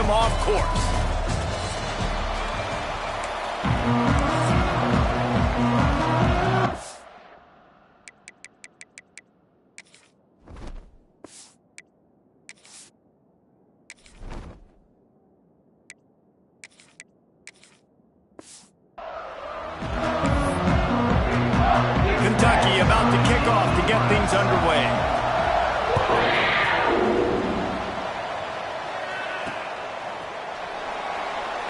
him off course. Kentucky about to kick off to get things underway.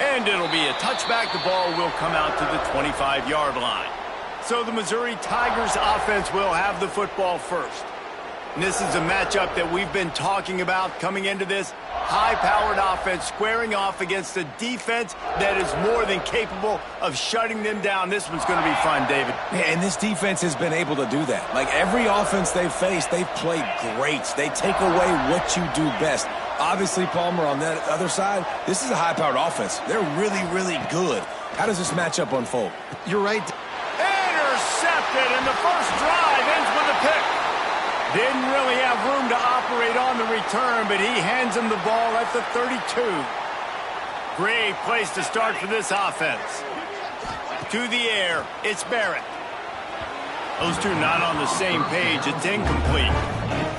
And it'll be a touchback. The ball will come out to the 25-yard line. So the Missouri Tigers offense will have the football first. And this is a matchup that we've been talking about coming into this. High-powered offense squaring off against a defense that is more than capable of shutting them down. This one's going to be fun, David. Yeah, and this defense has been able to do that. Like every offense they've faced, they've played great. They take away what you do best. Obviously, Palmer, on that other side, this is a high-powered offense. They're really, really good. How does this matchup unfold? You're right. Intercepted, and the first drive ends with a pick. Didn't really have room to operate on the return, but he hands him the ball at the 32. Great place to start for this offense. To the air, it's Barrett. Those two not on the same page. It's incomplete.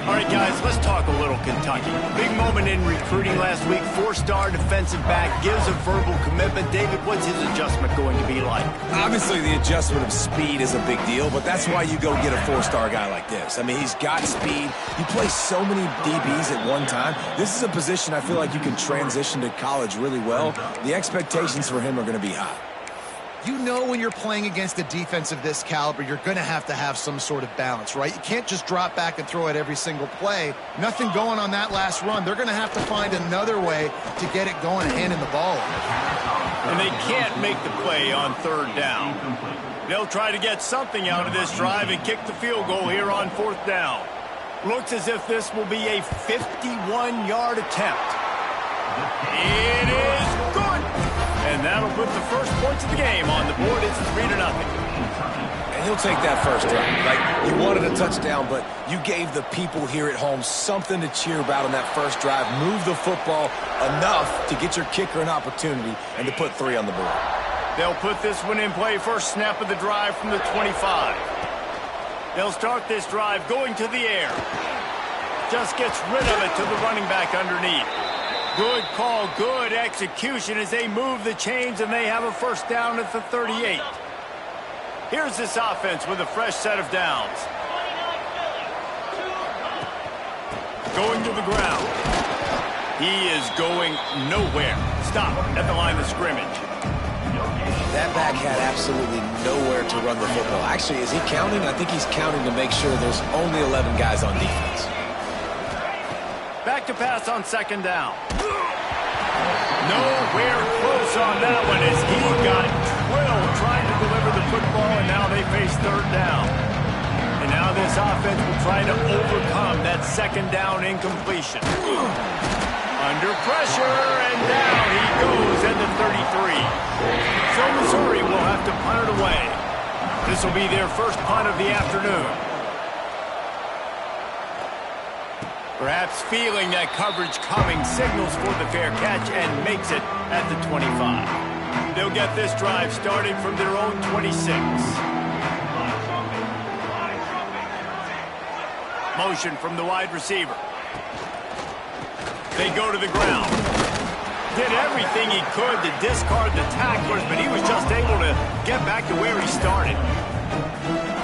All right, guys, let's talk a little Kentucky. Big moment in recruiting last week. Four-star defensive back gives a verbal commitment. David, what's his adjustment going to be like? Obviously, the adjustment of speed is a big deal, but that's why you go get a four-star guy like this. I mean, he's got speed. You play so many DBs at one time. This is a position I feel like you can transition to college really well. The expectations for him are going to be high. You know when you're playing against a defense of this caliber, you're going to have some sort of balance, right? You can't just drop back and throw it every single play. Nothing going on that last run. They're going to have to find another way to get it going and handing the ball. And they can't make the play on third down. They'll try to get something out of this drive and kick the field goal here on fourth down. Looks as if this will be a 51-yard attempt. It is good. And that'll put the first points of the game on the board. It's 3-0. And he'll take that first drive. Like, you wanted a touchdown, but you gave the people here at home something to cheer about on that first drive. Move the football enough to get your kicker an opportunity and to put 3 on the board. They'll put this one in play. First snap of the drive from the 25. They'll start this drive going to the air. Just gets rid of it to the running back underneath. Good call, good execution as they move the chains, and they have a first down at the 38. Here's this offense with a fresh set of downs. Going to the ground. He is going nowhere. Stop at the line of scrimmage. That back had absolutely nowhere to run the football. Actually, is he counting? I think he's counting to make sure there's only 11 guys on defense. Back to pass on second down. Nowhere close on that one as he got drilled trying to deliver the football, and now they face third down. And now this offense will try to overcome that second down incompletion. Under pressure, and down he goes at the 33. So Missouri will have to punt it away. This will be their first punt of the afternoon. Perhaps feeling that coverage coming, signals for the fair catch and makes it at the 25. They'll get this drive started from their own 26. Motion from the wide receiver. They go to the ground. Did everything he could to discard the tacklers, but he was just able to get back to where he started.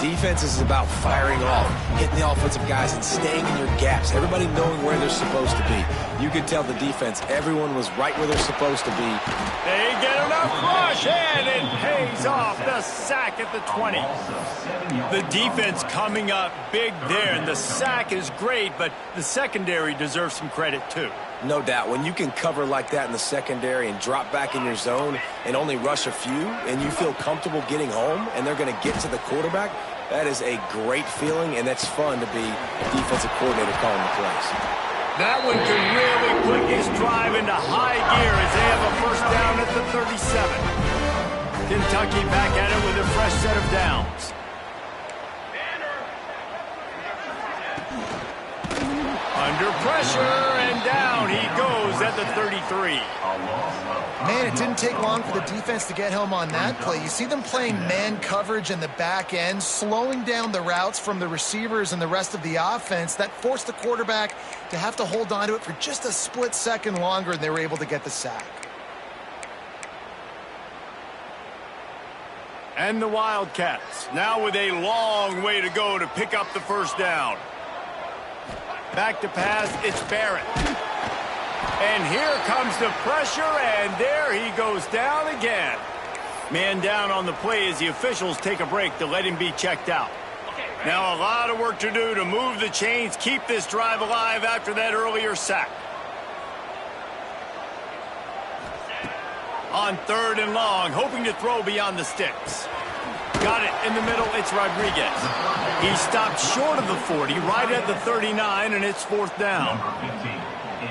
Defense is about firing off, hitting the offensive guys and staying in your gaps. Everybody knowing where they're supposed to be. You could tell the defense, everyone was right where they're supposed to be. They get enough rush, and it pays off. The sack at the 20. The defense coming up big there, and the sack is great, but the secondary deserves some credit too. No doubt. When you can cover like that in the secondary and drop back in your zone and only rush a few, and you feel comfortable getting home, and they're going to get to the quarterback, that is a great feeling, and that's fun to be a defensive coordinator calling the plays. That one could really put his drive into high gear as they have a first down at the 37. Kentucky back at it with a fresh set of downs. Under pressure, and down he goes at the 33. Man, it didn't take long for the defense to get home on that play. You see them playing man coverage in the back end, slowing down the routes from the receivers and the rest of the offense. That forced the quarterback to have to hold on to it for just a split second longer, and they were able to get the sack. And the Wildcats, now with a long way to go to pick up the first down. Back to pass, it's Barrett. And here comes the pressure, and there he goes down again. Man down on the play as the officials take a break to let him be checked out. Now a lot of work to do to move the chains, keep this drive alive after that earlier sack. On 3rd and long, hoping to throw beyond the sticks. Got it in the middle, it's Rodriguez. He stopped short of the 40, right at the 39, and it's 4th down.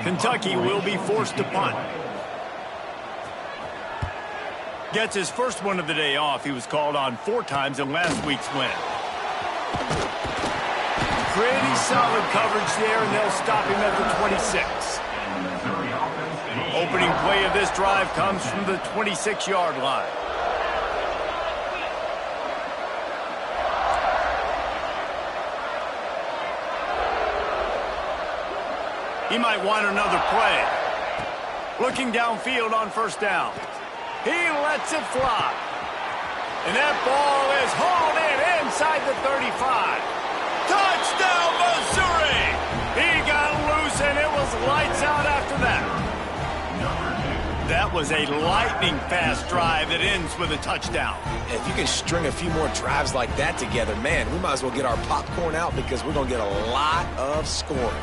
Kentucky will be forced to punt. Gets his first one of the day off. He was called on 4 times in last week's win. Pretty solid coverage there, and they'll stop him at the 26. Opening play of this drive comes from the 26-yard line. He might want another play. Looking downfield on 1st down. He lets it fly. And that ball is hauled in inside the 35. Touchdown, Missouri! He got loose, and it was lights out after that. That was a lightning-fast drive that ends with a touchdown. If you can string a few more drives like that together, man, we might as well get our popcorn out because we're going to get a lot of scoring.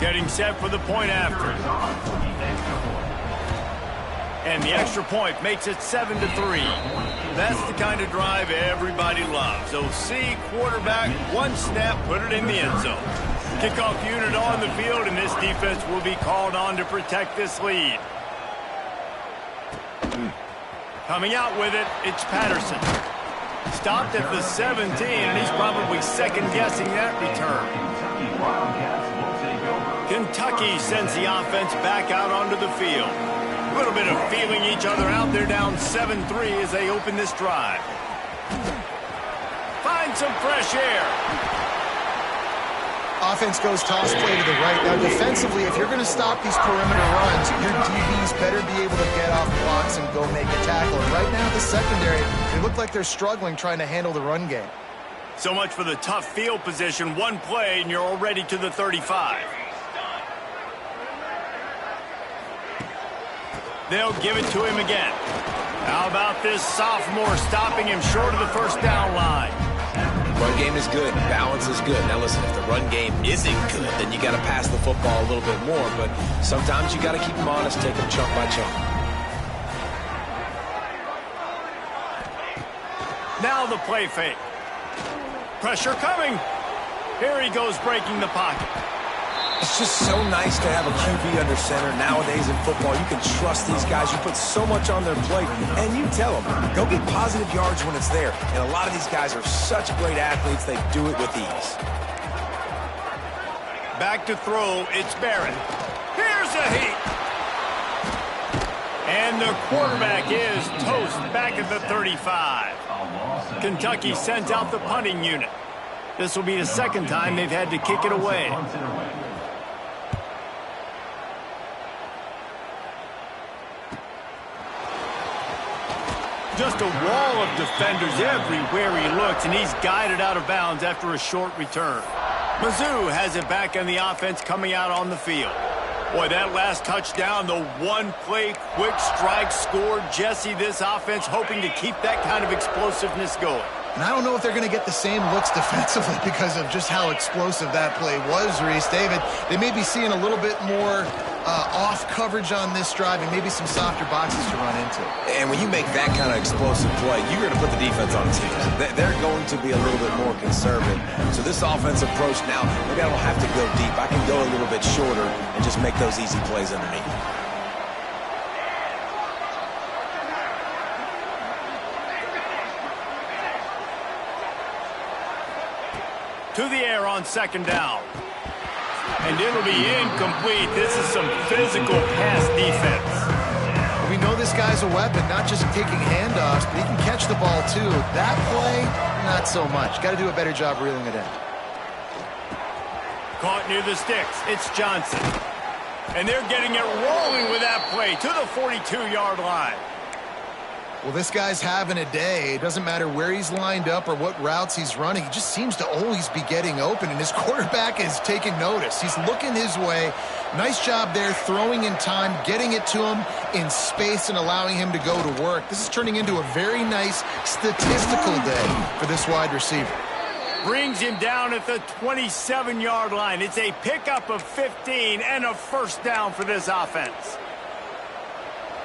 Getting set for the point after. And the extra point makes it 7-3. That's the kind of drive everybody loves. OC, quarterback, one snap, put it in the end zone. Kickoff unit on the field, and this defense will be called on to protect this lead. Coming out with it, it's Patterson. Stopped at the 17, and he's probably second-guessing that return. Kentucky sends the offense back out onto the field. A little bit of feeling each other out. They're down 7-3 as they open this drive. Find some fresh air. Offense goes toss play to the right. Now, defensively, if you're going to stop these perimeter runs, your DBs better be able to get off blocks and go make a tackle. And right now, the secondary, they look like they're struggling trying to handle the run game. So much for the tough field position. One play, and you're already to the 35. They'll give it to him again. How about this sophomore stopping him short of the 1st down line? Run game is good. Balance is good. Now, listen, if the run game isn't good, then you got to pass the football a little bit more. But sometimes you got to keep them honest, take them chunk by chunk. Now the play fake. Pressure coming. Here he goes breaking the pocket. It's just so nice to have a QB under center. Nowadays in football, you can trust these guys. You put so much on their plate, and you tell them, go get positive yards when it's there. And a lot of these guys are such great athletes, they do it with ease. Back to throw, it's Barrett. Here's a heat. And the quarterback is toast back at the 35. Kentucky sent out the punting unit. This will be the 2nd time they've had to kick it away. Just a wall of defenders everywhere he looks, and he's guided out of bounds after a short return. Mizzou has it back on the offense coming out on the field. Boy, that last touchdown, the one-play quick strike scored. Jesse, this offense hoping to keep that kind of explosiveness going. And I don't know if they're going to get the same looks defensively because of just how explosive that play was, Reese. David, they may be seeing a little bit more off coverage on this drive and maybe some softer boxes to run into. And when you make that kind of explosive play, you're going to put the defense on teams. They're going to be a little bit more conservative. So this offensive approach now, maybe I don't have to go deep. I can go a little bit shorter and just make those easy plays underneath. to the air on second down. And it'll be incomplete. This is some physical pass defense. We know this guy's a weapon, not just taking handoffs, but he can catch the ball too. That play, not so much. Got to do a better job reeling it in. Caught near the sticks. It's Johnson. And they're getting it rolling with that play to the 42-yard line. Well, this guy's having a day. It doesn't matter where he's lined up or what routes he's running. He just seems to always be getting open, and his quarterback is taking notice. He's looking his way. Nice job there, throwing in time, getting it to him in space and allowing him to go to work. This is turning into a very nice statistical day for this wide receiver. Brings him down at the 27-yard line. It's a pickup of 15 and a first down for this offense.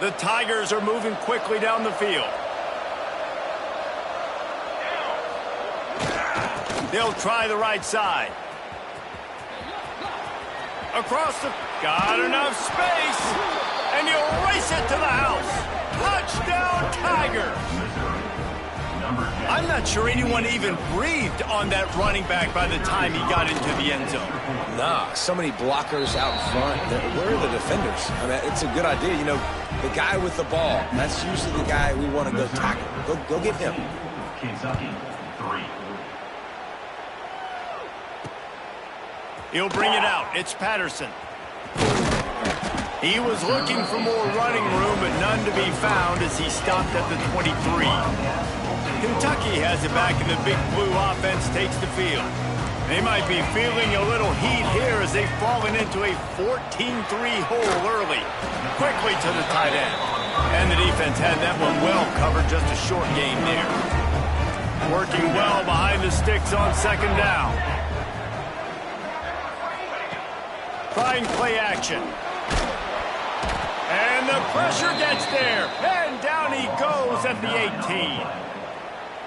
The Tigers are moving quickly down the field. They'll try the right side. Across the... Got enough space. And he'll race it to the house. Touchdown, Tigers. I'm not sure anyone even breathed on that running back by the time he got into the end zone. Nah, so many blockers out in front. Where are the defenders? I mean, it's a good idea. You know, the guy with the ball, that's usually the guy we want to go tackle. Go get him. Kentucky, 3. He'll bring it out. It's Patterson. He was looking for more running room, but none to be found as he stopped at the 23. Kentucky has it back, and the Big Blue offense takes the field. They might be feeling a little heat here as they've fallen into a 14-3 hole early. Quickly to the tight end. And the defense had that one well covered, just a short gain there. Working well behind the sticks on second down. Trying play action. And the pressure gets there. And down he goes at the 18.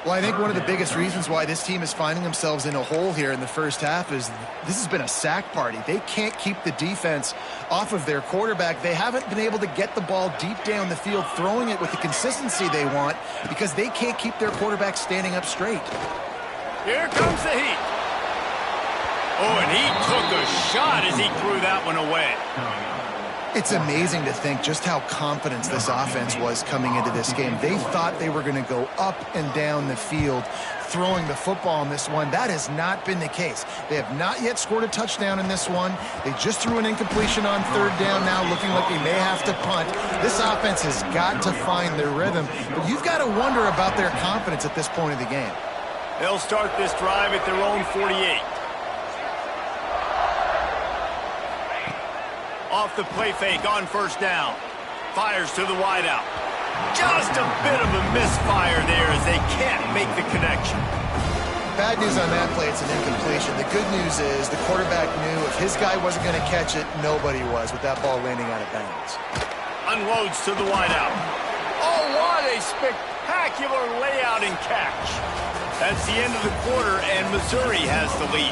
Well, I think one of the biggest reasons why this team is finding themselves in a hole here in the first half is this has been a sack party. They can't keep the defense off of their quarterback. They haven't been able to get the ball deep down the field, throwing it with the consistency they want because they can't keep their quarterback standing up straight. Here comes the heat. Oh, and he took a shot as he threw that one away. It's amazing to think just how confident this offense was coming into this game. They thought they were going to go up and down the field throwing the football in this one. That has not been the case. They have not yet scored a touchdown in this one. They just threw an incompletion on third down now, looking like they may have to punt. This offense has got to find their rhythm, but you've got to wonder about their confidence at this point of the game. They'll start this drive at their own 48. Off the play fake on first down. Fires to the wideout. Just a bit of a misfire there as they can't make the connection. Bad news on that play, it's an incompletion. The good news is the quarterback knew if his guy wasn't going to catch it, nobody was with that ball landing out of bounds. Unloads to the wideout. Oh, what a spectacular layout and catch. That's the end of the quarter, and Missouri has the lead.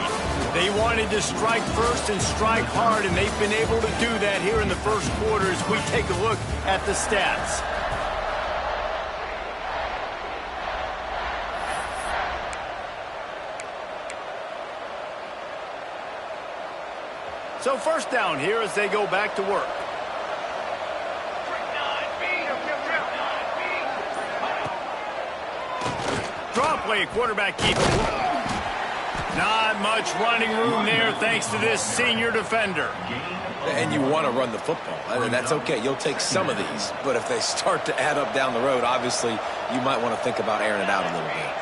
They wanted to strike first and strike hard, and they've been able to do that here in the first quarter as we take a look at the stats. So first down here as they go back to work. Draw play, quarterback keeper. Not much running room there thanks to this senior defender. And you want to run the football. I mean, that's okay. You'll take some of these. But if they start to add up down the road, obviously, you might want to think about airing it out a little bit.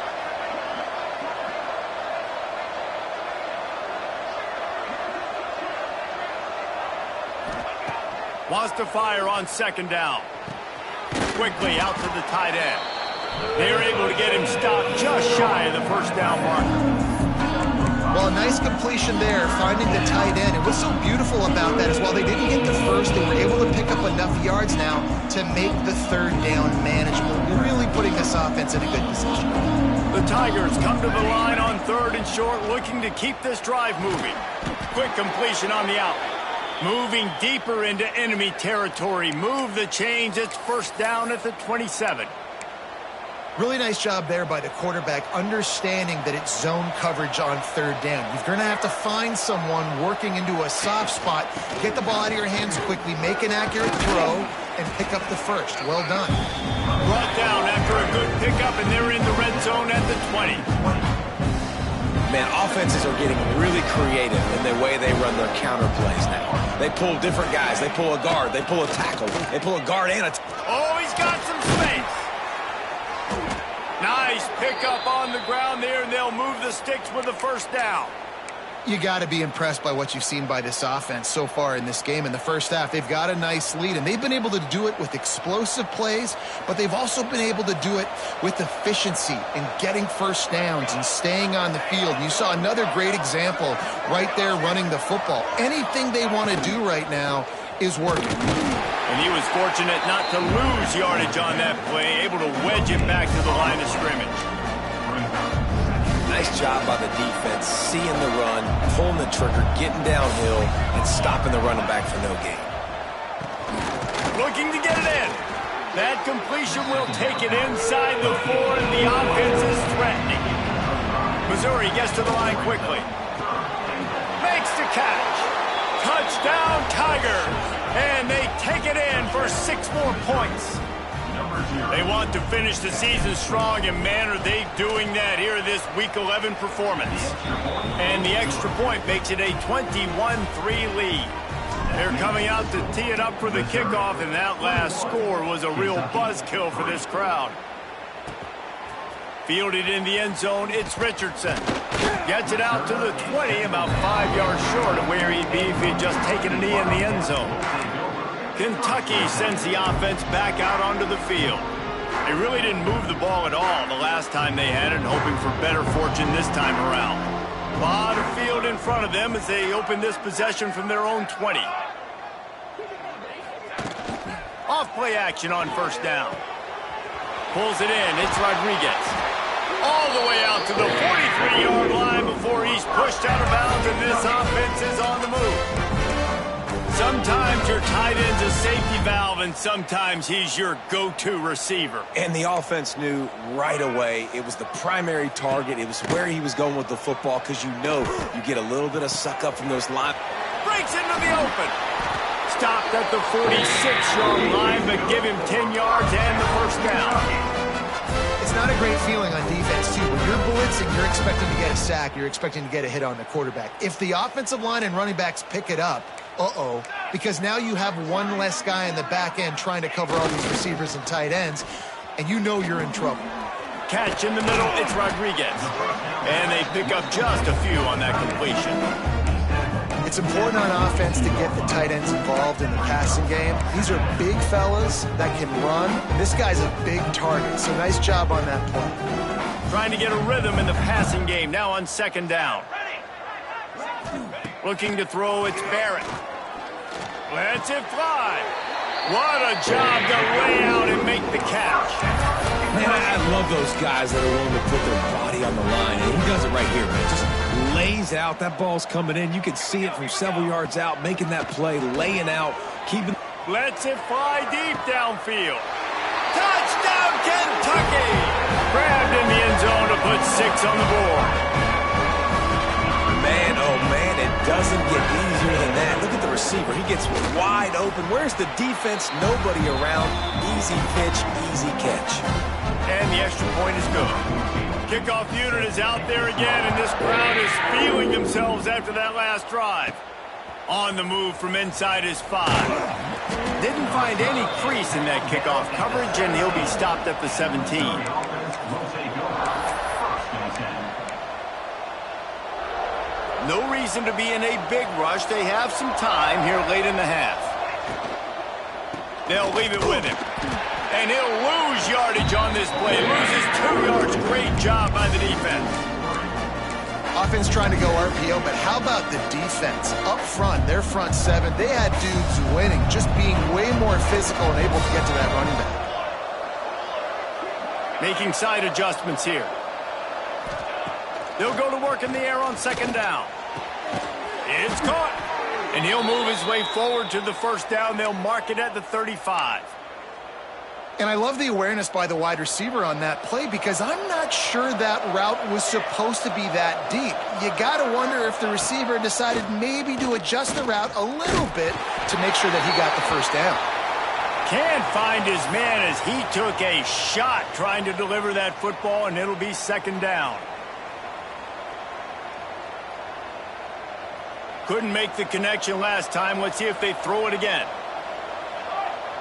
Wants to fire on second down. Quickly out to the tight end. They're able to get him stopped just shy of the first down marker. Well, a nice completion there, finding the tight end. And what's so beautiful about that is while they didn't get the first, they were able to pick up enough yards now to make the third down manageable. Really putting this offense in a good position. The Tigers come to the line on third and short, looking to keep this drive moving. Quick completion on the out. Moving deeper into enemy territory. Move the chains. It's first down at the 27. Really nice job there by the quarterback, understanding that it's zone coverage on third down. You're going to have to find someone working into a soft spot, get the ball out of your hands quickly, make an accurate throw, and pick up the first. Well done. Brought down after a good pickup, and they're in the red zone at the 20. Man, offenses are getting really creative in the way they run their counter plays now. They pull different guys. They pull a guard. They pull a tackle. They pull a guard and a... Oh, he's got some space. Nice pickup on the ground there, and they'll move the sticks with the first down. You got to be impressed by what you've seen by this offense so far in this game. In the first half, they've got a nice lead, and they've been able to do it with explosive plays, but they've also been able to do it with efficiency and getting first downs and staying on the field. You saw another great example right there running the football. Anything they want to do right now is working. And he was fortunate not to lose yardage on that play, able to wedge it back to the line of scrimmage. Nice job by the defense, seeing the run, pulling the trigger, getting downhill, and stopping the running back for no gain. Looking to get it in. That completion will take it inside the 4, and the offense is threatening. Missouri gets to the line quickly. Makes the catch. Touchdown, Tigers. And they take it in for 6 more points. They want to finish the season strong, and man, are they doing that here in this Week 11 performance. And the extra point makes it a 21-3 lead. They're coming out to tee it up for the kickoff, and that last score was a real buzzkill for this crowd. Fielded in the end zone, it's Richardson. Gets it out to the 20, about 5 yards short of where he'd be if he'd just taken a knee in the end zone. Kentucky sends the offense back out onto the field. They really didn't move the ball at all the last time they had it, hoping for better fortune this time around. A lot of field in front of them as they open this possession from their own 20. Off play action on first down. Pulls it in, it's Rodriguez. All the way out to the 43-yard line before he's pushed out of bounds, and this offense is on the move. Sometimes your tight end's a safety valve, and sometimes he's your go-to receiver. And the offense knew right away it was the primary target. It was where he was going with the football, because you know you get a little bit of suck up from those lines. Breaks into the open. Stopped at the 46-yard line, but give him 10 yards and the first down. It's not a great feeling on defense, too. When you're blitzing, you're expecting to get a sack. You're expecting to get a hit on the quarterback. If the offensive line and running backs pick it up, because now you have one less guy in the back end trying to cover all these receivers and tight ends, and you know you're in trouble. Catch in the middle, it's Rodriguez. And they pick up just a few on that completion. It's important on offense to get the tight ends involved in the passing game. These are big fellas that can run, and this guy's a big target, so nice job on that play. Trying to get a rhythm in the passing game, now on second down. Looking to throw, it's Barrett. Lets it fly. What a job to lay out and make the catch. Man, I love those guys that are willing to put their body on the line. And he does it right here, man. Just lays out. That ball's coming in. You can see it from several yards out, making that play, laying out, keeping... Lets it fly deep downfield. Touchdown, Kentucky! Grabbed in the end zone to put 6 on the board. Man, oh man, it doesn't get easier than that. Look at the receiver. He gets wide open. Where's the defense? Nobody around. Easy pitch, easy catch. And the extra point is good. Kickoff unit is out there again, and this crowd is feeling themselves after that last drive. On the move from inside his 5. Didn't find any crease in that kickoff coverage, and he'll be stopped at the 17. No reason to be in a big rush. They have some time here late in the half. They'll leave it with him. And he'll lose yardage on this play. Loses 2 yards. Great job by the defense. Offense trying to go RPO, but how about the defense? Up front, their front 7, they had dudes winning, just being way more physical and able to get to that running back. Making side adjustments here. They'll go to work in the air on second down. It's caught. And he'll move his way forward to the first down. They'll mark it at the 35. And I love the awareness by the wide receiver on that play because I'm not sure that route was supposed to be that deep. You got to wonder if the receiver decided maybe to adjust the route a little bit to make sure that he got the first down. Can't find his man as he took a shot trying to deliver that football, and it'll be second down. Couldn't make the connection last time. Let's see if they throw it again.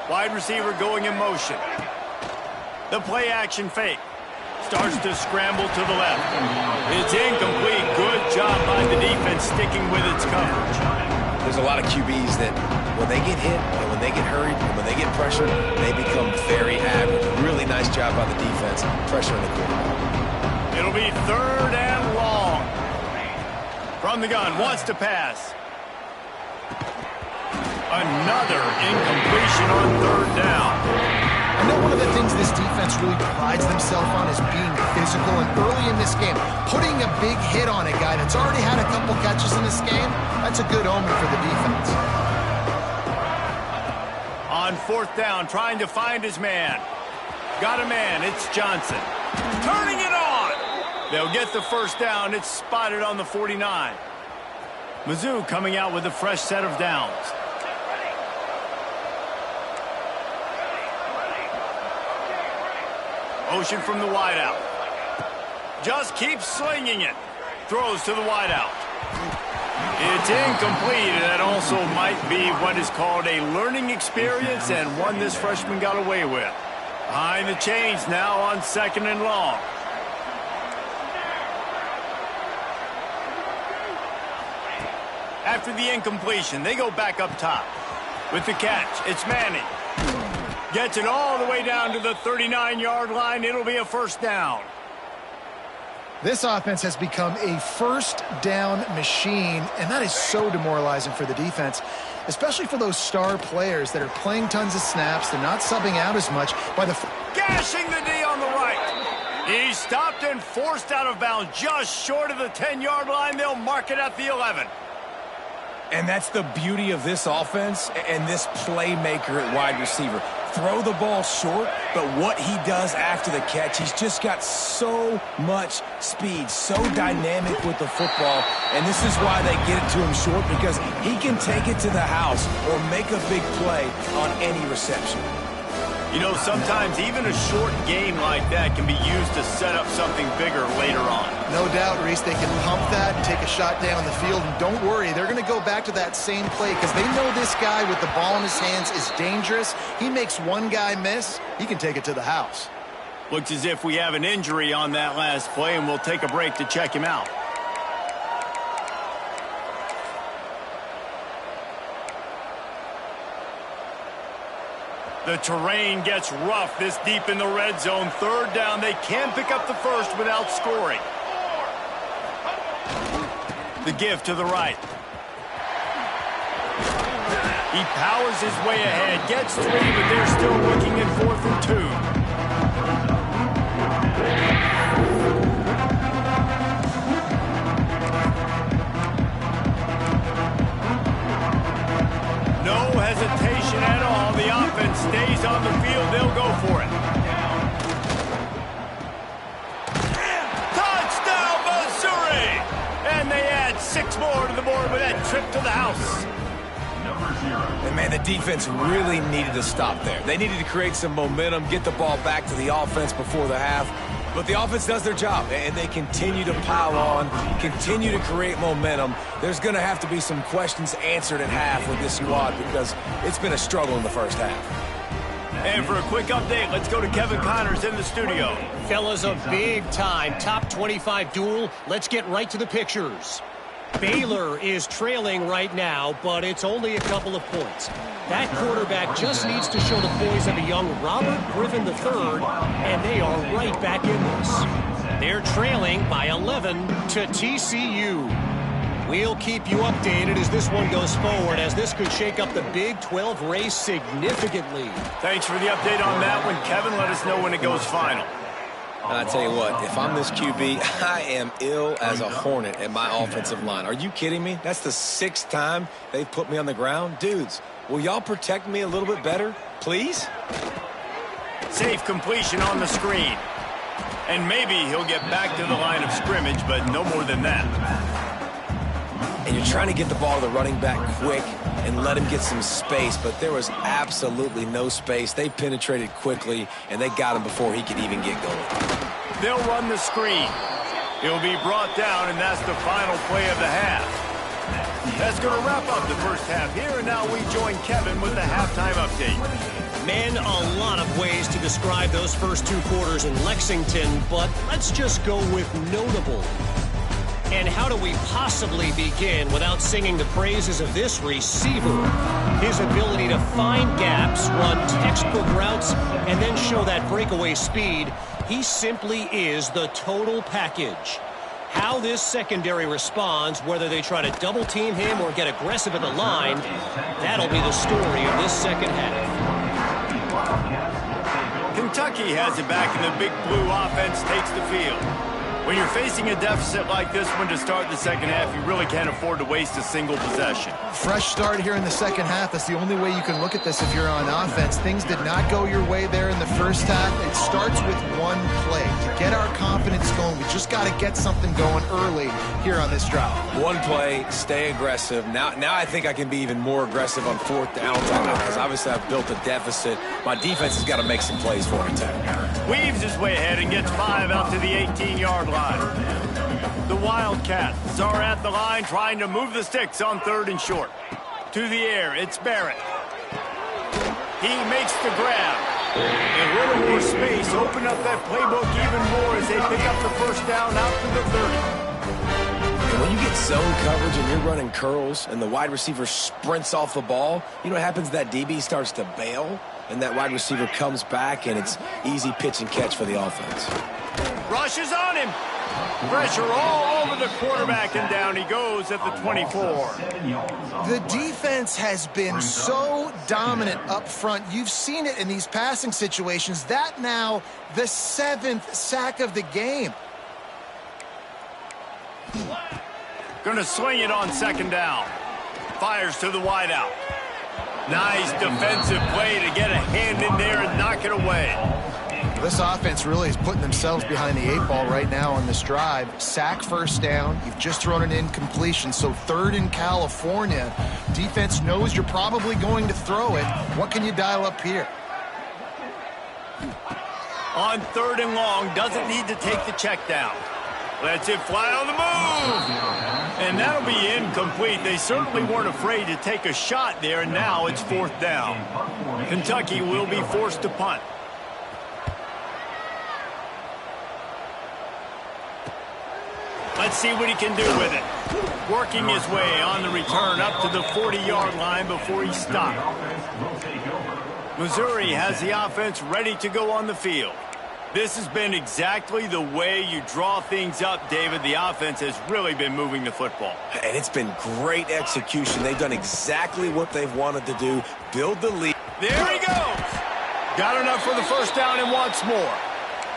Wide receiver going in motion. The play action fake. Starts to scramble to the left. It's incomplete. Good job by the defense sticking with its coverage. There's a lot of QBs that when they get hit and when they get hurried and when they get pressured, they become very average. Really nice job by the defense pressuring the quarterback. It'll be third and long. From the gun, wants to pass. Another incompletion on third down. I know one of the things this defense really prides themselves on is being physical, and early in this game, putting a big hit on a guy that's already had a couple catches in this game, that's a good omen for the defense. On fourth down, trying to find his man. Got a man, it's Johnson. Turning it on! They'll get the first down, it's spotted on the 49. Mizzou coming out with a fresh set of downs. Motion from the wideout. Just keeps slinging it. Throws to the wideout. It's incomplete, and that also might be what is called a learning experience and one this freshman got away with. Behind the chains now on second and long. After the incompletion, they go back up top. With the catch, it's Manning. Gets it all the way down to the 39-yard line. It'll be a first down. This offense has become a first down machine, and that is so demoralizing for the defense, especially for those star players that are playing tons of snaps. They're not subbing out as much by the... Gashing the D on the right. He's stopped and forced out of bounds just short of the 10-yard line. They'll mark it at the 11. And that's the beauty of this offense and this playmaker at wide receiver. Throw the ball short, but what he does after the catch, he's just got so much speed, so dynamic with the football, and this is why they get it to him short, because he can take it to the house or make a big play on any reception. You know, sometimes even a short game like that can be used to set up something bigger later on. No doubt, Reese, they can pump that and take a shot down the field. And don't worry, they're going to go back to that same play because they know this guy with the ball in his hands is dangerous. He makes one guy miss, he can take it to the house. Looks as if we have an injury on that last play, and we'll take a break to check him out. The terrain gets rough this deep in the red zone. Third down, they can pick up the first without scoring. The give to the right. He powers his way ahead, gets 3, but they're still looking at 4th and 2. No hesitation at all. The offense stays on the field. They'll go for it. Touchdown, Missouri! And they add 6 more to the board with that trip to the house. And, man, the defense really needed to stop there. They needed to create some momentum, get the ball back to the offense before the half. But the offense does their job, and they continue to pile on, continue to create momentum. There's going to have to be some questions answered at half with this squad because it's been a struggle in the first half. And for a quick update, let's go to Kevin Connors in the studio. Fellas, a big-time top 25 duel. Let's get right to the pictures. Baylor is trailing right now, but it's only a couple of points. That quarterback just needs to show the poise of a young Robert Griffin III, and they are right back in this. They're trailing by 11 to TCU. We'll keep you updated as this one goes forward, as this could shake up the Big 12 race significantly. Thanks for the update on that one, Kevin. Let us know when it goes final. I tell you what, if I'm this QB, I am ill as a hornet at my offensive line. Are you kidding me? That's the 6th time they've put me on the ground. Dudes, will y'all protect me a little bit better, please? Safe completion on the screen. And maybe he'll get back to the line of scrimmage, but no more than that. And you're trying to get the ball to the running back quick and let him get some space, but there was absolutely no space. They penetrated quickly, and they got him before he could even get going. They'll run the screen. He'll be brought down, and that's the final play of the half. That's going to wrap up the first half here, and now we join Kevin with the halftime update. Man, a lot of ways to describe those first 2 quarters in Lexington, but let's just go with notable. And how do we possibly begin without singing the praises of this receiver? His ability to find gaps, run textbook routes, and then show that breakaway speed. He simply is the total package. How this secondary responds, whether they try to double team him or get aggressive at the line, that'll be the story of this second half. Kentucky has it back, and the Big Blue offense takes the field. When you're facing a deficit like this one to start the second half, you really can't afford to waste a single possession. Fresh start here in the second half. That's the only way you can look at this if you're on offense. Things did not go your way there in the first half. It starts with one play. To get our confidence going, we just got to get something going early here on this drive. One play, stay aggressive. Now I think I can be even more aggressive on 4th down because obviously I've built a deficit. My defense has got to make some plays for me, too. Weaves his way ahead and gets 5 out to the 18-yard line. The Wildcats are at the line trying to move the sticks on 3rd and short. To the air, it's Barrett. He makes the grab. A little more space, open up that playbook even more as they pick up the first down out to the 30. And when you get zone coverage and you're running curls and the wide receiver sprints off the ball, you know what happens? That DB starts to bail, and that wide receiver comes back, and it's easy pitch and catch for the offense. Rushes on him. Pressure all over the quarterback, and down he goes at the 24. The defense has been so dominant up front. You've seen it in these passing situations. That now the 7th sack of the game. Going to swing it on 2nd down. Fires to the wideout. Nice defensive play to get a hand in there and knock it away. This offense really is putting themselves behind the 8 ball right now on this drive. Sack, first down. You've just thrown an incompletion, so 3rd in California. Defense knows you're probably going to throw it. What can you dial up here? On 3rd and long, doesn't need to take the check down. Lets it fly on the move. And that'll be incomplete. They certainly weren't afraid to take a shot there, and now it's 4th down. Kentucky will be forced to punt. Let's see what he can do with it. Working his way on the return up to the 40-yard line before he stopped. Missouri has the offense ready to go on the field. This has been exactly the way you draw things up, David. The offense has really been moving the football. And it's been great execution. They've done exactly what they've wanted to do, build the lead. There he goes. Got enough for the first down and wants more.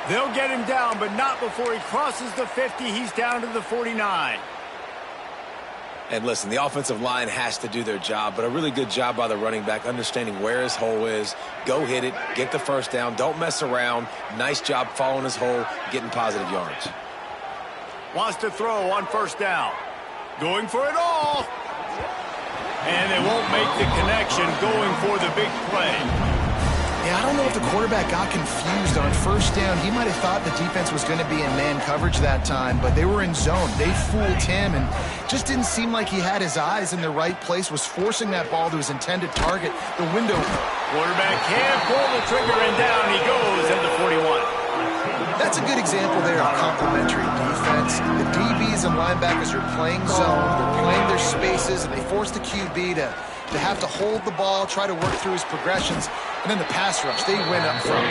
They'll get him down, but not before he crosses the 50. He's down to the 49. And listen, the offensive line has to do their job, but a really good job by the running back, understanding where his hole is. Go hit it, get the first down, don't mess around. Nice job following his hole, getting positive yards. Wants to throw on first down. Going for it all. And they won't make the connection, going for the big play. Yeah, I don't know if the quarterback got confused on first down. He might have thought the defense was going to be in man coverage that time, but they were in zone. They fooled him, and just didn't seem like he had his eyes in the right place, was forcing that ball to his intended target, the window. Quarterback can't pull the trigger, and down he goes at the 41. That's a good example there of complementary defense. The DBs and linebackers are playing zone, they're playing their spaces, and they force the QB to have to hold the ball, try to work through his progressions, and then the pass rush, they win up front.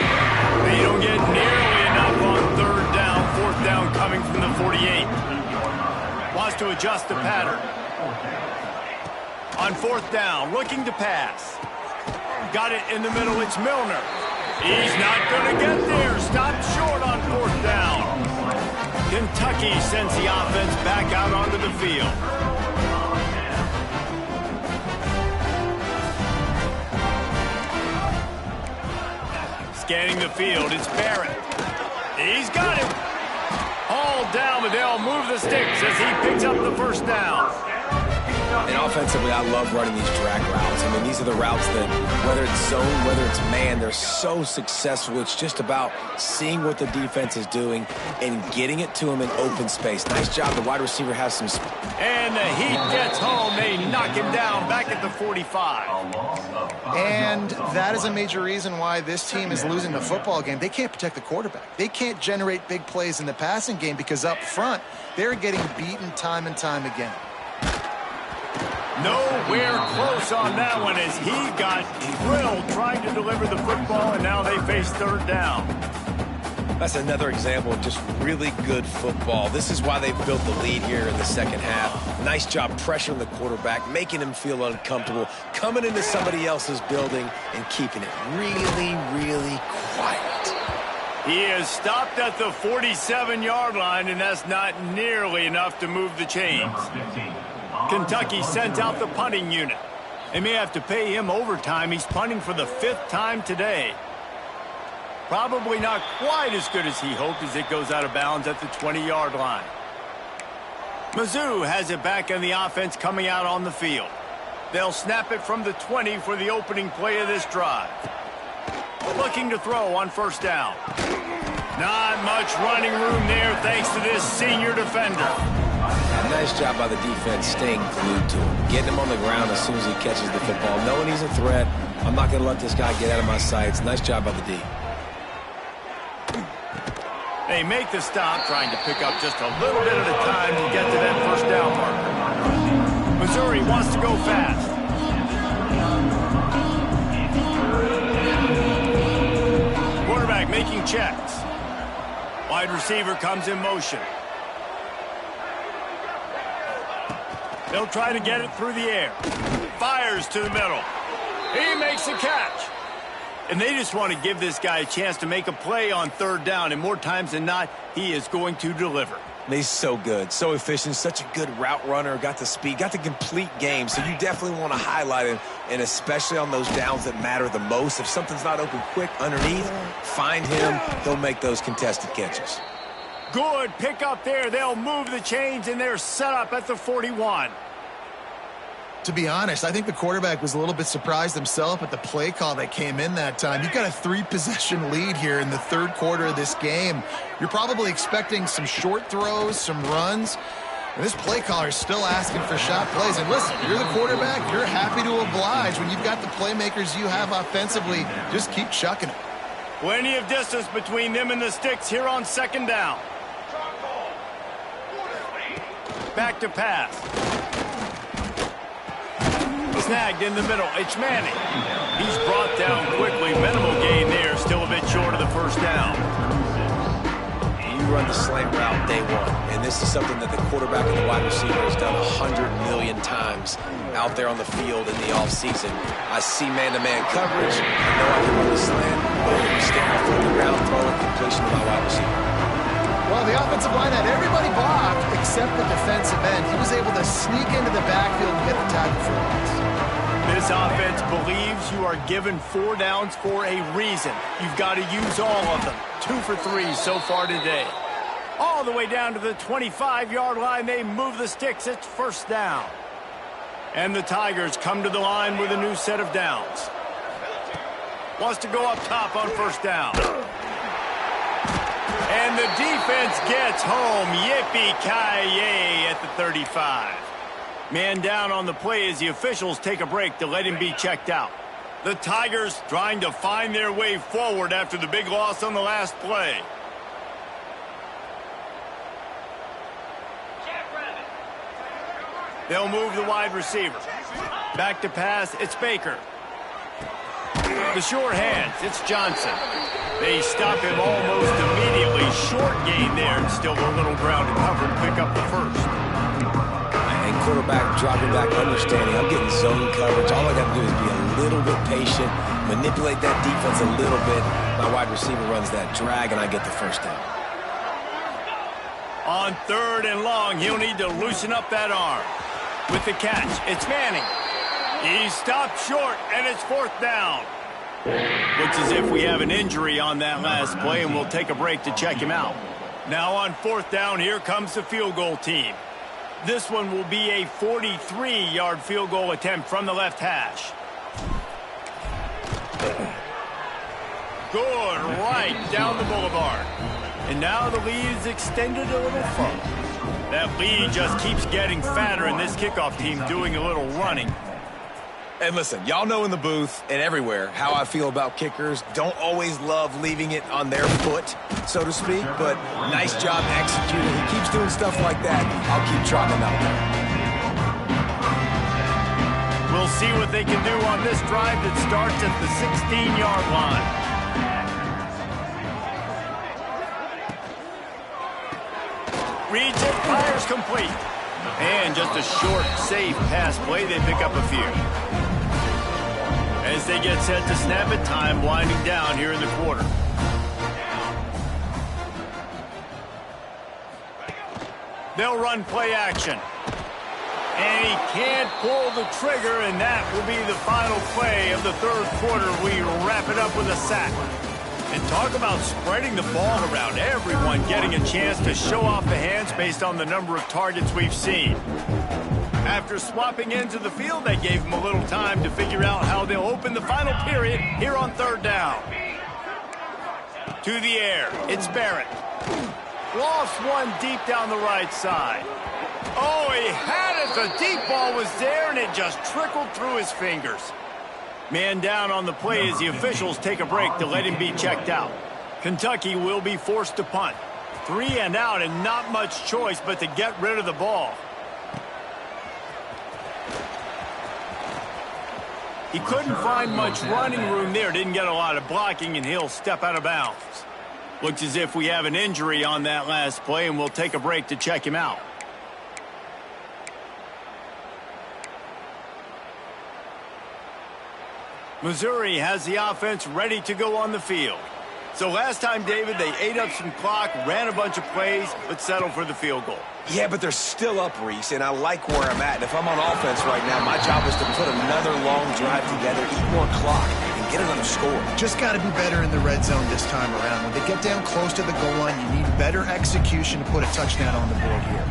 They don't get nearly enough on 3rd down, 4th down coming from the 48. Wants to adjust the pattern. On 4th down, looking to pass. Got it in the middle, it's Milner. He's not going to get there. Stopped short on 4th down. Kentucky sends the offense back out onto the field. scanning the field. It's Barrett. He's got him. Hauled down, but they'll move the sticks as he picks up the first down. And offensively, I love running these drag routes. I mean, these are the routes that, whether it's zone, whether it's man, they're so successful. It's just about seeing what the defense is doing and getting it to them in open space. Nice job. The wide receiver has some speed. And the Heat gets home. They knock him down back at the 45. And that is a major reason why this team is losing the football game. They can't protect the quarterback. They can't generate big plays in the passing game because up front, they're getting beaten time and time again. Nowhere close on that one as he got drilled trying to deliver the football, and now they face third down. That's another example of just really good football. This is why they built the lead here in the second half. Nice job pressuring the quarterback, making him feel uncomfortable, coming into somebody else's building and keeping it really, really quiet. He is stopped at the 47-yard line, and that's not nearly enough to move the chains. Kentucky sent out the punting unit. They may have to pay him overtime. He's punting for the 5th time today. Probably not quite as good as he hoped as it goes out of bounds at the 20-yard line. Mizzou has it back in the offense coming out on the field. They'll snap it from the 20 for the opening play of this drive. Looking to throw on first down. Not much running room there thanks to this senior defender. Nice job by the defense staying glued to him, getting him on the ground as soon as he catches the football, knowing he's a threat. I'm not going to let this guy get out of my sights. Nice job by the D. They make the stop, trying to pick up just a little bit at a time to get to that first down marker. Missouri wants to go fast. Quarterback making checks. Wide receiver comes in motion. They'll try to get it through the air. Fires to the middle. He makes the catch. And they just want to give this guy a chance to make a play on third down. And more times than not, he is going to deliver. He's so good, so efficient, such a good route runner, got the speed, got the complete game. So you definitely want to highlight him, and especially on those downs that matter the most. If something's not open quick underneath, find him. He'll make those contested catches. Good pick up there. They'll move the chains, and they're set up at the 41. To be honest, I think the quarterback was a little bit surprised himself at the play call that came in that time. You've got a 3-possession lead here in the third quarter of this game. You're probably expecting some short throws, some runs. And this play caller is still asking for shot plays. And listen, you're the quarterback. You're happy to oblige. When you've got the playmakers you have offensively, just keep chucking it. Plenty of distance between them and the sticks here on second down. Back to pass. Snagged in the middle. It's Manning. He's brought down quickly. Minimal gain there. Still a bit short of the first down. You run the slant route day one, and this is something that the quarterback and the wide receiver has done 100 million times out there on the field in the offseason. I see man-to-man coverage. I know I can run the slant. Boom, stand off the ground, throw it, completion to my wide receiver. Well, the offensive line had everybody blocked except the defensive end. He was able to sneak into the backfield and get the tackle for a loss. This offense believes you are given 4 downs for a reason. You've got to use all of them. 2 for 3 so far today. All the way down to the 25-yard line, they move the sticks. It's first down. And the Tigers come to the line with a new set of downs. Wants to go up top on first down. And the defense gets home. Yippee-ki-yay at the 35. Man down on the play as the officials take a break to let him be checked out. The Tigers trying to find their way forward after the big loss on the last play. They'll move the wide receiver. Back to pass, it's Baker. The short hands, it's Johnson. They stop him almost immediately. Short gain there, and still a little ground to cover to pick up the first. And quarterback dropping back, understanding I'm getting zone coverage. All I got to do is be a little bit patient, manipulate that defense a little bit. My wide receiver runs that drag, and I get the first down. On third and long, he'll need to loosen up that arm. With the catch, it's Manning. He's stopped short, and it's fourth down. Looks as if we have an injury on that last play, and we'll take a break to check him out. Now on 4th down, here comes the field goal team. This one will be a 43-yard field goal attempt from the left hash. Good, right down the boulevard. And now the lead is extended a little further. That lead just keeps getting fatter, and this kickoff team doing a little running. And listen, y'all know in the booth and everywhere how I feel about kickers. Don't always love leaving it on their foot, so to speak, but nice job executing. He keeps doing stuff like that. I'll keep trotting him out there. We'll see what they can do on this drive that starts at the 16-yard line. Reject fires complete. And just a short, safe pass play. They pick up a few. As they get set to snap it, time winding down here in the quarter. They'll run play action. And he can't pull the trigger, and that will be the final play of the third quarter. We wrap it up with a sack. And talk about spreading the ball around. Everyone getting a chance to show off the hands based on the number of targets we've seen. After swapping into the field, they gave them a little time to figure out how they'll open the final period here on 3rd down. To the air, it's Barrett. Lost one deep down the right side. Oh, he had it. The deep ball was there, and it just trickled through his fingers. Man down on the play as the officials take a break to let him be checked out. Kentucky will be forced to punt. 3 and out, and not much choice but to get rid of the ball. He couldn't find much running room there. Didn't get a lot of blocking, and he'll step out of bounds. Looks as if we have an injury on that last play, and we'll take a break to check him out. Missouri has the offense ready to go on the field. So last time, David, they ate up some clock, ran a bunch of plays, but settled for the field goal. Yeah, but they're still up, Reese, and I like where I'm at. And if I'm on offense right now, my job is to put another long drive together, eat more clock, and get another score. Just got to be better in the red zone this time around. When they get down close to the goal line, you need better execution to put a touchdown on the board here.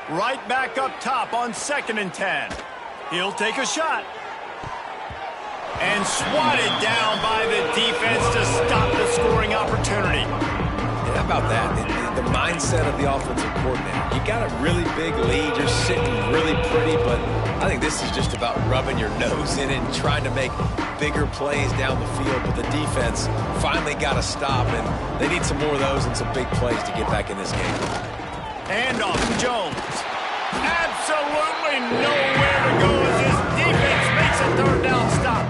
Right back up top on 2nd and 10. He'll take a shot. And swatted down by the defense to stop the scoring opportunity. Yeah, how about that? The mindset of the offensive coordinator. You got a really big lead. You're sitting really pretty, but I think this is just about rubbing your nose in it and trying to make bigger plays down the field. But the defense finally got to stop, and they need some more of those and some big plays to get back in this game. And off to Jones. Absolutely nowhere to go as this defense makes a 3rd down stop.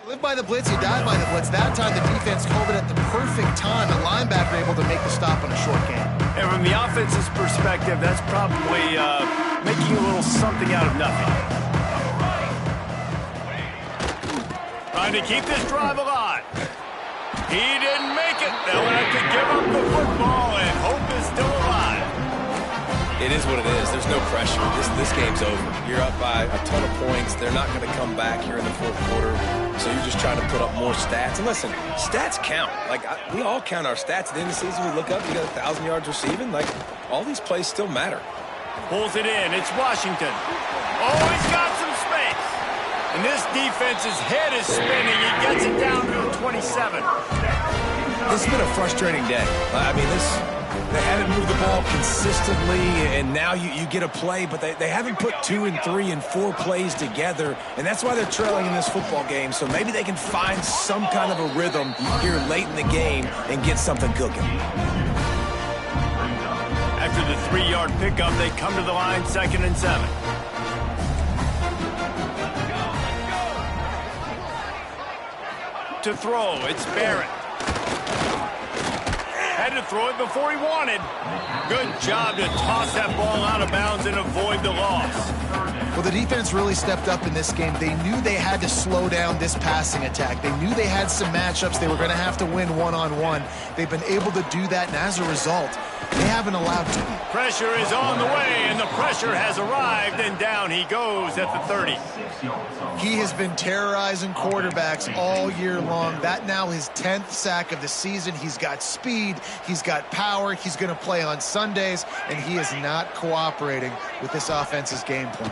Live by the blitz, you die by the blitz. That time the defense called it at the perfect time. The linebacker able to make the stop on a short game. And from the offense's perspective, that's probably making a little something out of nothing. Trying to keep this drive alive. He didn't make it. They'll have to give up the football, and hope is still alive. It is what it is. There's no pressure. This game's over. You're up by a ton of points. They're not going to come back here in the 4th quarter. So you're just trying to put up more stats. And listen, stats count. We all count our stats. At the end of the season, we look up, you got 1,000 yards receiving. All these plays still matter. Pulls it in. It's Washington. Oh, he's got some space. And this defense's head is spinning. He gets it down to the 27. This has been a frustrating day. They haven't moved the ball consistently, and now you get a play, but they haven't put 2 and 3 and 4 plays together, and that's why they're trailing in this football game. So maybe they can find some kind of a rhythm here late in the game and get something cooking. After the 3-yard pickup, they come to the line, 2nd and 7. To throw, it's Barrett. Had to throw it before he wanted. Good job to toss that ball out of bounds and avoid the loss. Well, the defense really stepped up in this game. They knew they had to slow down this passing attack. They knew they had some matchups they were going to have to win one-on-one. They've been able to do that, and as a result, they haven't allowed to. Pressure is on the way, and the pressure has arrived, and down he goes at the 30. He has been terrorizing quarterbacks all year long. That now his 10th sack of the season. He's got speed. He's got power. He's going to play on Sundays, and he is not cooperating with this offense's game plan.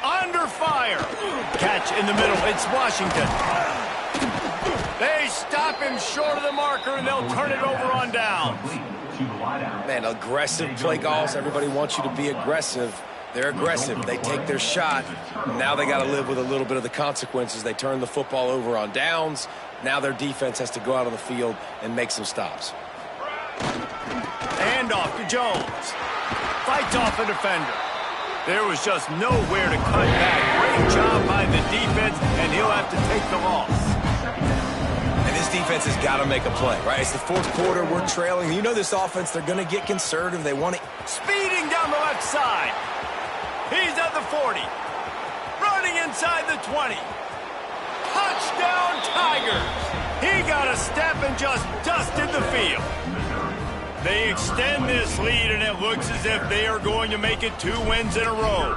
Under fire. Catch in the middle. It's Washington. They stop him short of the marker, and they'll turn it over on downs. Man, aggressive play calls. Everybody wants you to be aggressive. They're aggressive. They take their shot. Now they got to live with a little bit of the consequences. They turn the football over on downs. Now their defense has to go out on the field and make some stops. Hand off to Jones. Fights off a defender. There was just nowhere to cut back. Great job by the defense, and he'll have to take the loss. And this defense has got to make a play, right? It's the fourth quarter. We're trailing. You know this offense, they're going to get conservative. They want to... Speeding down the left side. He's at the 40. Running inside the 20. Touchdown, Tigers. He got a step and just dusted the field. They extend this lead, and it looks as if they are going to make it 2 wins in a row.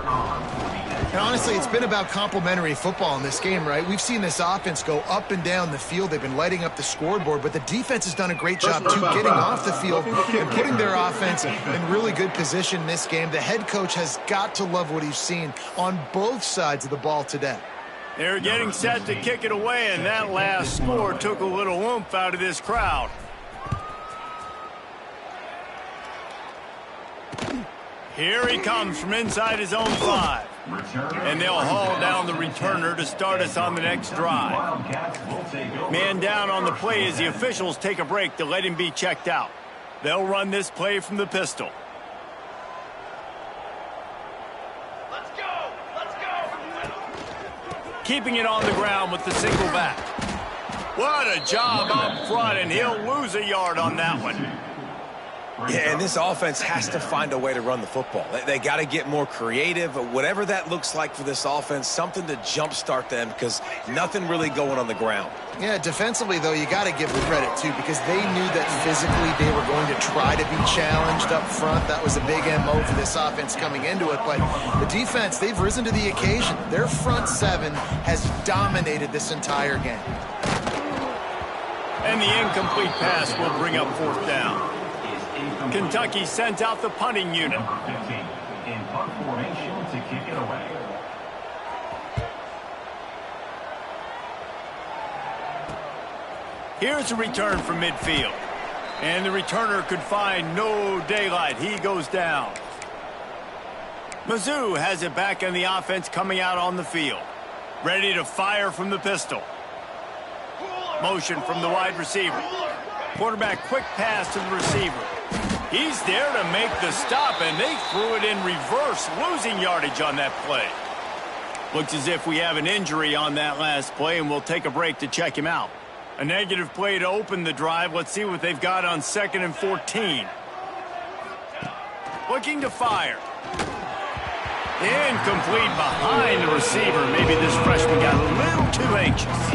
And honestly, it's been about complementary football in this game, right? We've seen this offense go up and down the field. They've been lighting up the scoreboard, but the defense has done a great job, too, getting off the field and putting their offense in really good position in this game. The head coach has got to love what he's seen on both sides of the ball today. They're getting set to kick it away, and that last score took a little oomph out of this crowd. Here he comes from inside his own 5. And they'll haul down the returner to start us on the next drive. Man down on the play as the officials take a break to let him be checked out. They'll run this play from the pistol. Let's go! Let's go! Keeping it on the ground with the single back. What a job up front, and he'll lose a yard on that one. Yeah, and this offense has to find a way to run the football. They got to get more creative, whatever that looks like for this offense, something to jumpstart them because nothing really going on the ground. Yeah, defensively, though, you got to give them credit, too, because they knew that physically they were going to try to be challenged up front. That was a big MO for this offense coming into it. But the defense, they've risen to the occasion. Their front 7 has dominated this entire game. And the incomplete pass will bring up 4th down. Kentucky sent out the punting unit. Number 15 in punt formation to kick it away. Here's a return from midfield. And the returner could find no daylight. He goes down. Mizzou has it back in the offense coming out on the field. Ready to fire from the pistol. Motion from the wide receiver. Quarterback quick pass to the receiver. He's there to make the stop, and they threw it in reverse, losing yardage on that play. Looks as if we have an injury on that last play, and we'll take a break to check him out. A negative play to open the drive. Let's see what they've got on 2nd and 14. Looking to fire. Incomplete behind the receiver. Maybe this freshman got a little too anxious.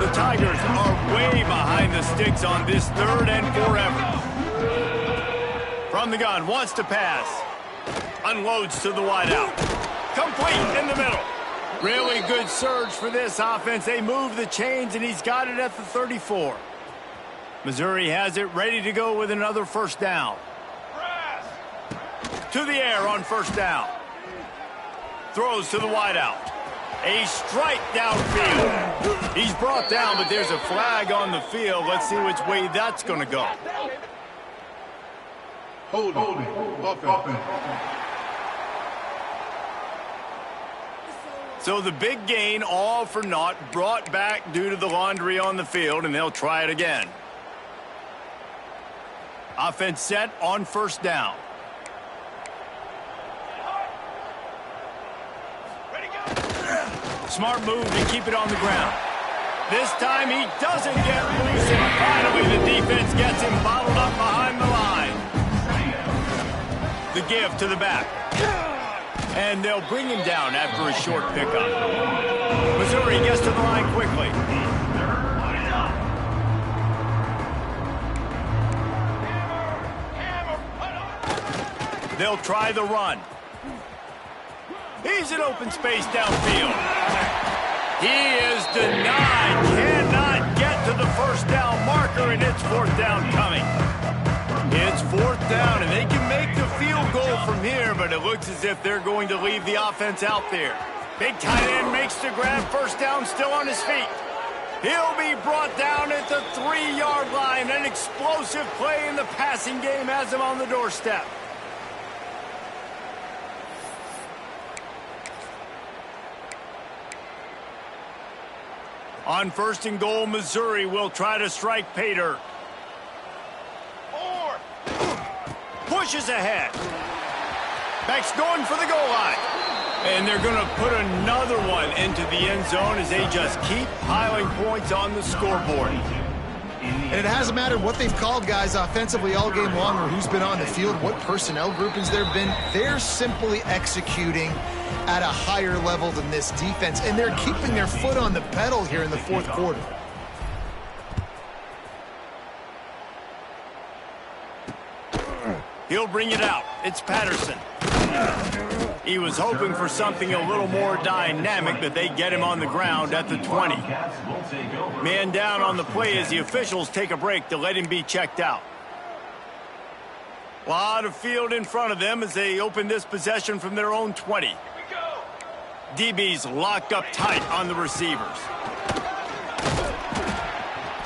The Tigers are way behind the sticks on this 3rd and forever. From the gun, wants to pass. Unloads to the wideout. Complete in the middle. Really good surge for this offense. They move the chains, and he's got it at the 34. Missouri has it ready to go with another 1st down. To the air on 1st down. Throws to the wideout. A strike downfield. He's brought down, but there's a flag on the field. Let's see which way that's going to go. Holding. Offense. So the big gain, all for naught, brought back due to the laundry on the field, and they'll try it again. Offense set on 1st down. Smart move to keep it on the ground. This time he doesn't get loose, and finally the defense gets him bottled up behind The give to the back. And they'll bring him down after a short pickup. Missouri gets to the line quickly. They'll try the run. He's in open space downfield. He is denied. Cannot get to the first down marker, and it's fourth down coming. It's fourth down, and they can make the field goal from here, but it looks as if they're going to leave the offense out there. Big tight end makes the grab, first down, still on his feet. He'll be brought down at the 3-yard line. An explosive play in the passing game has him on the doorstep. On first and goal, Missouri will try to strike Pater. Pushes ahead. Back's going for the goal line. And they're going to put another one into the end zone as they just keep piling points on the scoreboard. And it hasn't mattered what they've called guys offensively all game long or who's been on the field, what personnel groupings there have been. They're simply executing at a higher level than this defense, and they're keeping their foot on the pedal here in the fourth quarter. He'll bring it out. It's Patterson. He was hoping for something a little more dynamic, but they get him on the ground at the 20. Man down on the play as the officials take a break to let him be checked out. A lot of field in front of them as they open this possession from their own 20. DB's locked up tight on the receivers.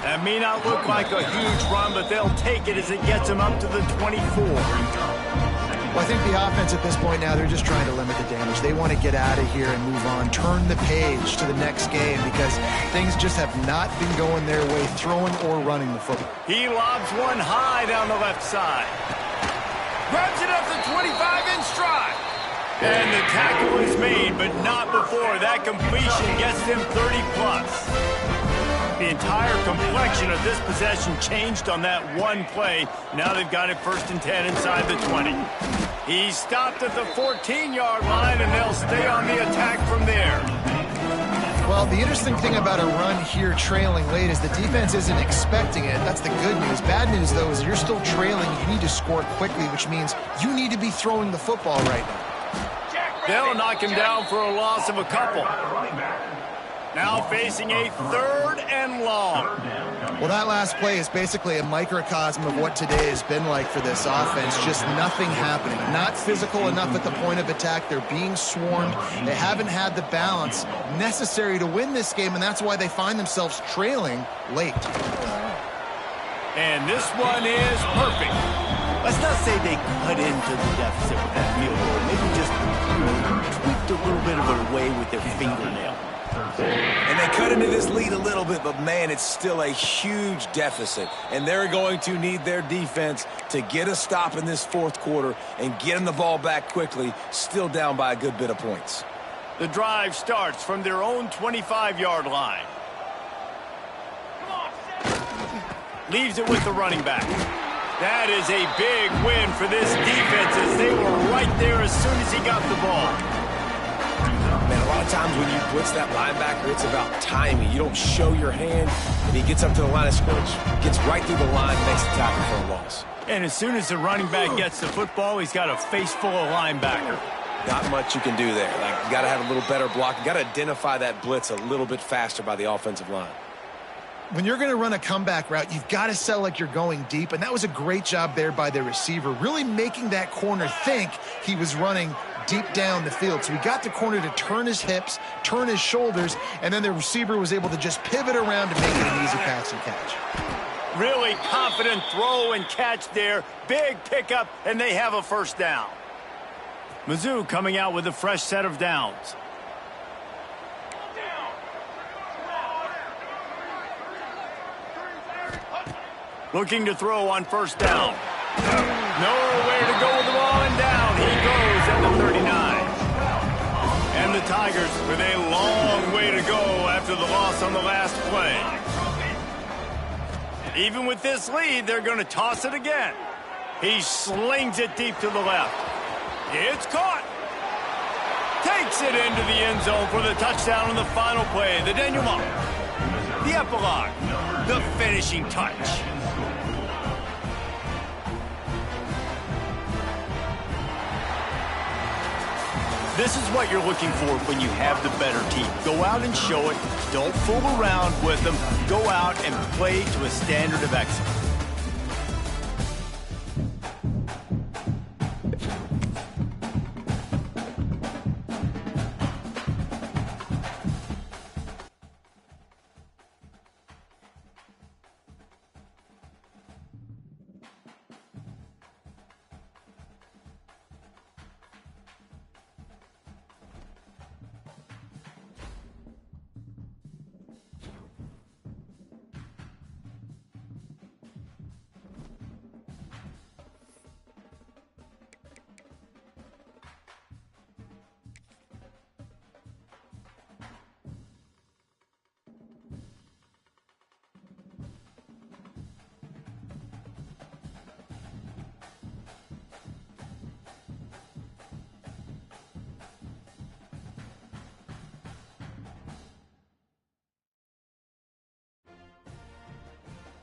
That may not look like a huge run, but they'll take it as it gets them up to the 24. Well, I think the offense at this point now, they're just trying to limit the damage. They want to get out of here and move on, turn the page to the next game because things just have not been going their way, throwing or running the football. He lobs one high down the left side. Grabs it up to 25 in stride. And the tackle is made, but not before that completion gets them 30+. The entire complexion of this possession changed on that one play. Now they've got it first and 10 inside the 20. He stopped at the 14-yard line, and they'll stay on the attack from there. Well, the interesting thing about a run here trailing late is the defense isn't expecting it. That's the good news. Bad news, though, is you're still trailing. You need to score quickly, which means you need to be throwing the football right now. They'll knock him down for a loss of a couple. Now facing a third and long. Well, that last play is basically a microcosm of what today has been like for this offense. Just nothing happening. Not physical enough at the point of attack. They're being swarmed. They haven't had the balance necessary to win this game, and that's why they find themselves trailing late. And this one is perfect. Let's not say they cut into the deficit with that field goal. Maybe just tweaked a little bit of it away with their fingernail. And they cut into this lead a little bit, but, man, it's still a huge deficit. And they're going to need their defense to get a stop in this fourth quarter and get them the ball back quickly, still down by a good bit of points. The drive starts from their own 25-yard line. Leaves it with the running back. That is a big win for this defense as they were right there as soon as he got the ball. Man, a lot of times when you blitz that linebacker, it's about timing. You don't show your hand, and he gets up to the line of scrimmage, gets right through the line, makes the tackle for a loss. And as soon as the running back gets the football, he's got a face full of linebacker. Not much you can do there. Like, you got to have a little better block. You got to identify that blitz a little bit faster by the offensive line. When you're going to run a comeback route, you've got to sell like you're going deep, and that was a great job there by the receiver, really making that corner think he was running deep down the field. So he got the corner to turn his hips, turn his shoulders, and then the receiver was able to just pivot around to make it an easy pass and catch. Really confident throw and catch there. Big pickup, and they have a first down. Mizzou coming out with a fresh set of downs. Looking to throw on first down. Nowhere to go with the ball and down. He goes at the 39. And the Tigers with a long way to go after the loss on the last play. Even with this lead, they're going to toss it again. He slings it deep to the left. It's caught. Takes it into the end zone for the touchdown on the final play. The denouement. The epilogue. The finishing touch. This is what you're looking for when you have the better team. Go out and show it. Don't fool around with them. Go out and play to a standard of excellence.